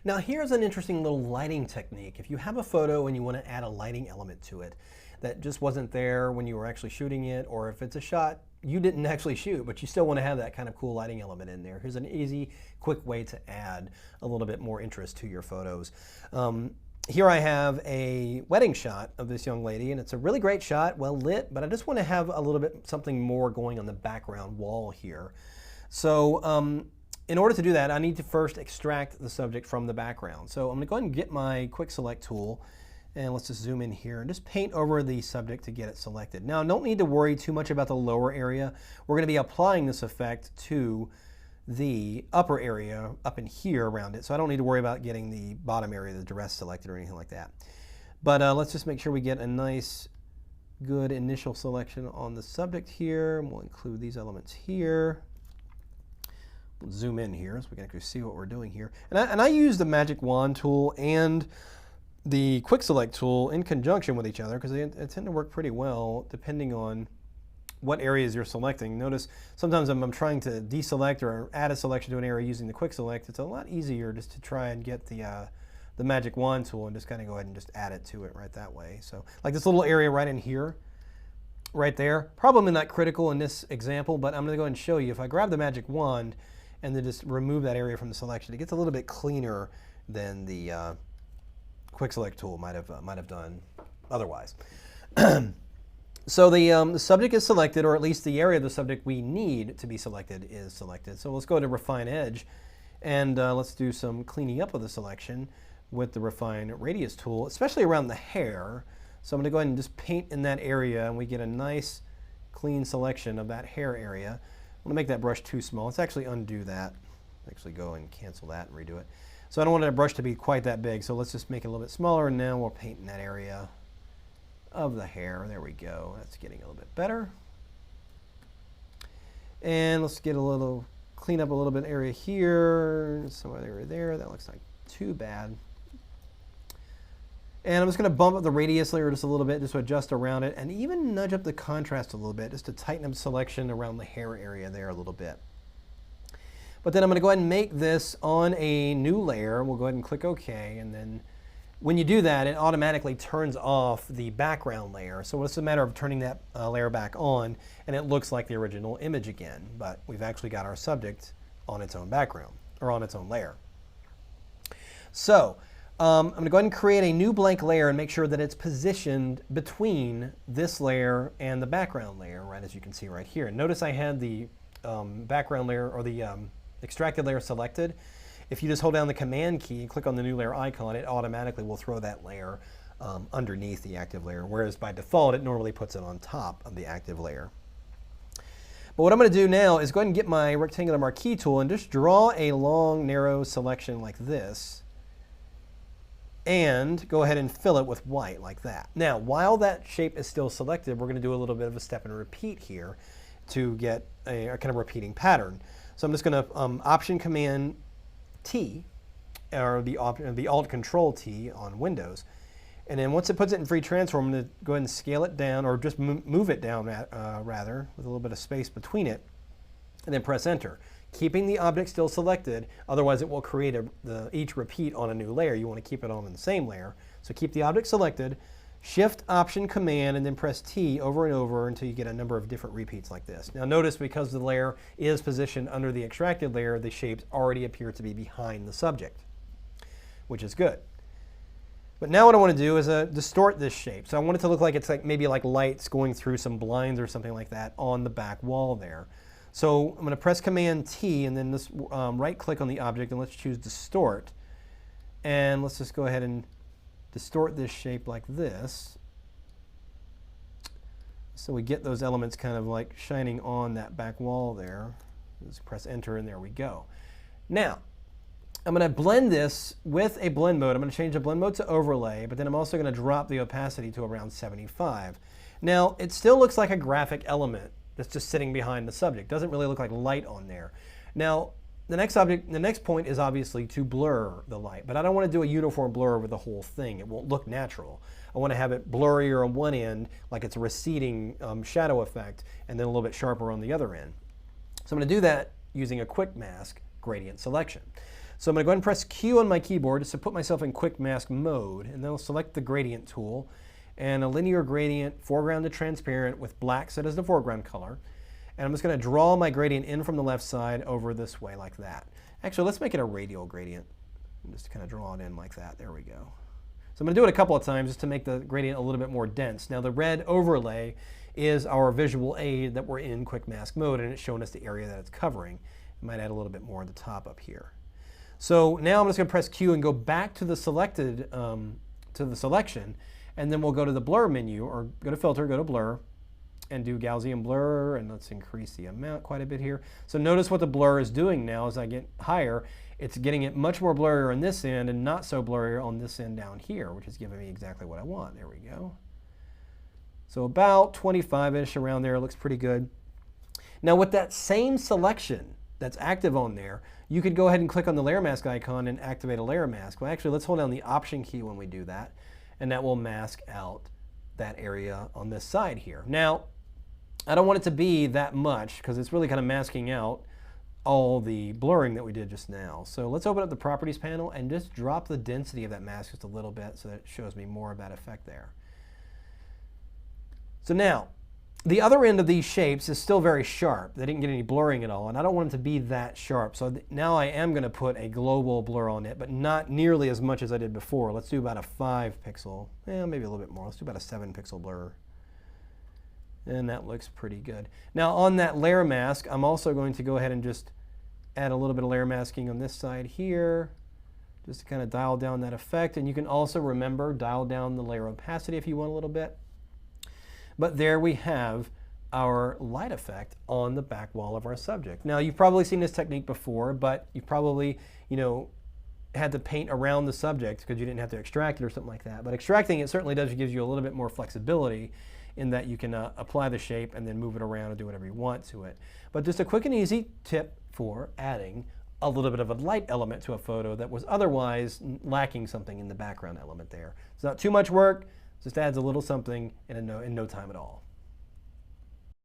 Now here's an interesting little lighting technique. If you have a photo and you want to add a lighting element to it that just wasn't there when you were actually shooting it, or if it's a shot you didn't actually shoot, but you still want to have that kind of cool lighting element in there, here's an easy, quick way to add a little bit more interest to your photos. Here I have a wedding shot of this young lady, and it's a really great shot, well lit, but I just want to have a little bit something more going on the background wall here. So in order to do that, I need to first extract the subject from the background. So I'm going to go ahead and get my quick select tool, and let's just zoom in here and just paint over the subject to get it selected. Now, don't need to worry too much about the lower area. We're going to be applying this effect to the upper area up in here around it, so I don't need to worry about getting the bottom area, the dress selected or anything like that. But let's just make sure we get a nice, good initial selection on the subject here, and we'll include these elements here. We'll zoom in here so we can actually see what we're doing here. And I use the magic wand tool and the quick select tool in conjunction with each other because they tend to work pretty well depending on what areas you're selecting. Notice sometimes I'm trying to deselect or add a selection to an area using the quick select. It's a lot easier just to try and get the magic wand tool and just kind of go ahead and just add it to it right that way. So like this little area right in here, right there, probably not critical in this example, but I'm going to go ahead and show you. If I grab the magic wand and then just remove that area from the selection, it gets a little bit cleaner than the quick select tool might have done otherwise. So the subject is selected, or at least the area of the subject we need to be selected is selected. So let's go to Refine Edge, and let's do some cleaning up of the selection with the Refine Radius tool, especially around the hair. So I'm going to go ahead and just paint in that area, and we get a nice clean selection of that hair area. I'm going to make that brush too small. Let's actually undo that. Actually go and cancel that and redo it. So I don't want that brush to be quite that big, so let's just make it a little bit smaller, and now we'll paint in that area of the hair. There we go. That's getting a little bit better. And let's get a little, clean up a little bit area here, some other area there. That looks like too bad. And I'm just going to bump up the radius layer just a little bit just to adjust around it, and even nudge up the contrast a little bit just to tighten up selection around the hair area there a little bit. But then I'm going to go ahead and make this on a new layer. We'll go ahead and click OK, and then when you do that, it automatically turns off the background layer. So it's a matter of turning that layer back on, and it looks like the original image again, but we've actually got our subject on its own background, or on its own layer. So I'm going to go ahead and create a new blank layer and make sure that it's positioned between this layer and the background layer, right, as you can see right here. Notice I had the background layer, or the extracted layer selected. If you just hold down the Command key and click on the new layer icon, it automatically will throw that layer underneath the active layer, whereas by default it normally puts it on top of the active layer. But what I'm going to do now is go ahead and get my rectangular marquee tool and just draw a long, narrow selection like this, and go ahead and fill it with white like that. Now, while that shape is still selected, we're going to do a little bit of a step and repeat here to get a kind of repeating pattern. So I'm just going to Option Command T, or the Alt Control T on Windows, and then once it puts it in free transform, I'm going to go ahead and scale it down, or just move it down rather, with a little bit of space between it, and then press Enter, keeping the object still selected. Otherwise it will create each repeat on a new layer. You want to keep it on the same layer, so keep the object selected, Shift Option Command, and then press T over and over until you get a number of different repeats like this. Now notice, because the layer is positioned under the extracted layer, the shapes already appear to be behind the subject, which is good. But now what I want to do is distort this shape. So I want it to look like it's like maybe like lights going through some blinds or something like that on the back wall there. So I'm going to press Command T, and then this right click on the object, and let's choose Distort. And let's just go ahead and distort this shape like this, so we get those elements kind of like shining on that back wall there. Just press Enter, and there we go. Now I'm going to blend this with a blend mode. I'm going to change the blend mode to overlay, but then I'm also going to drop the opacity to around 75. Now it still looks like a graphic element that's just sitting behind the subject. Doesn't really look like light on there. Now the next point is obviously to blur the light, but I don't want to do a uniform blur over the whole thing. It won't look natural. I want to have it blurrier on one end, like it's a receding shadow effect, and then a little bit sharper on the other end. So I'm going to do that using a quick mask gradient selection. So I'm going to go ahead and press Q on my keyboard just to put myself in quick mask mode, and then I'll select the gradient tool and a linear gradient, foreground to transparent with black set as the foreground color. And I'm just going to draw my gradient in from the left side over this way like that. Actually, let's make it a radial gradient. Just kind of draw it in like that. There we go. So I'm going to do it a couple of times just to make the gradient a little bit more dense. Now the red overlay is our visual aid that we're in quick mask mode, and it's showing us the area that it's covering. I might add a little bit more at the top up here. So now I'm just going to press Q and go back to the selected, to the selection, and then we'll go to the blur menu, or go to filter, go to blur, and do Gaussian blur, and let's increase the amount quite a bit here. So notice what the blur is doing now as I get higher. It's getting it much more blurrier on this end and not so blurrier on this end down here, which is giving me exactly what I want. There we go. So about 25-ish around there looks pretty good. Now with that same selection that's active on there, you could go ahead and click on the layer mask icon and activate a layer mask. Well, actually, let's hold down the Option key when we do that, and that will mask out that area on this side here. Now, I don't want it to be that much because it's really kind of masking out all the blurring that we did just now. So let's open up the Properties panel and just drop the density of that mask just a little bit so that it shows me more of that effect there. So now, the other end of these shapes is still very sharp. They didn't get any blurring at all, and I don't want them to be that sharp. So now I am going to put a global blur on it, but not nearly as much as I did before. Let's do about a 5 pixel, maybe a little bit more. Let's do about a 7 pixel blur. And that looks pretty good. Now on that layer mask, I'm also going to go ahead and just add a little bit of layer masking on this side here, just to kind of dial down that effect. And you can also, remember, dial down the layer opacity if you want a little bit. But there we have our light effect on the back wall of our subject. Now you've probably seen this technique before, but you've probably, had to paint around the subject because you didn't have to extract it or something like that. But extracting it certainly gives you a little bit more flexibility in that you can apply the shape and then move it around and do whatever you want to it. But just a quick and easy tip for adding a little bit of a light element to a photo that was otherwise lacking something in the background element there. It's not too much work, just adds a little something in no time at all.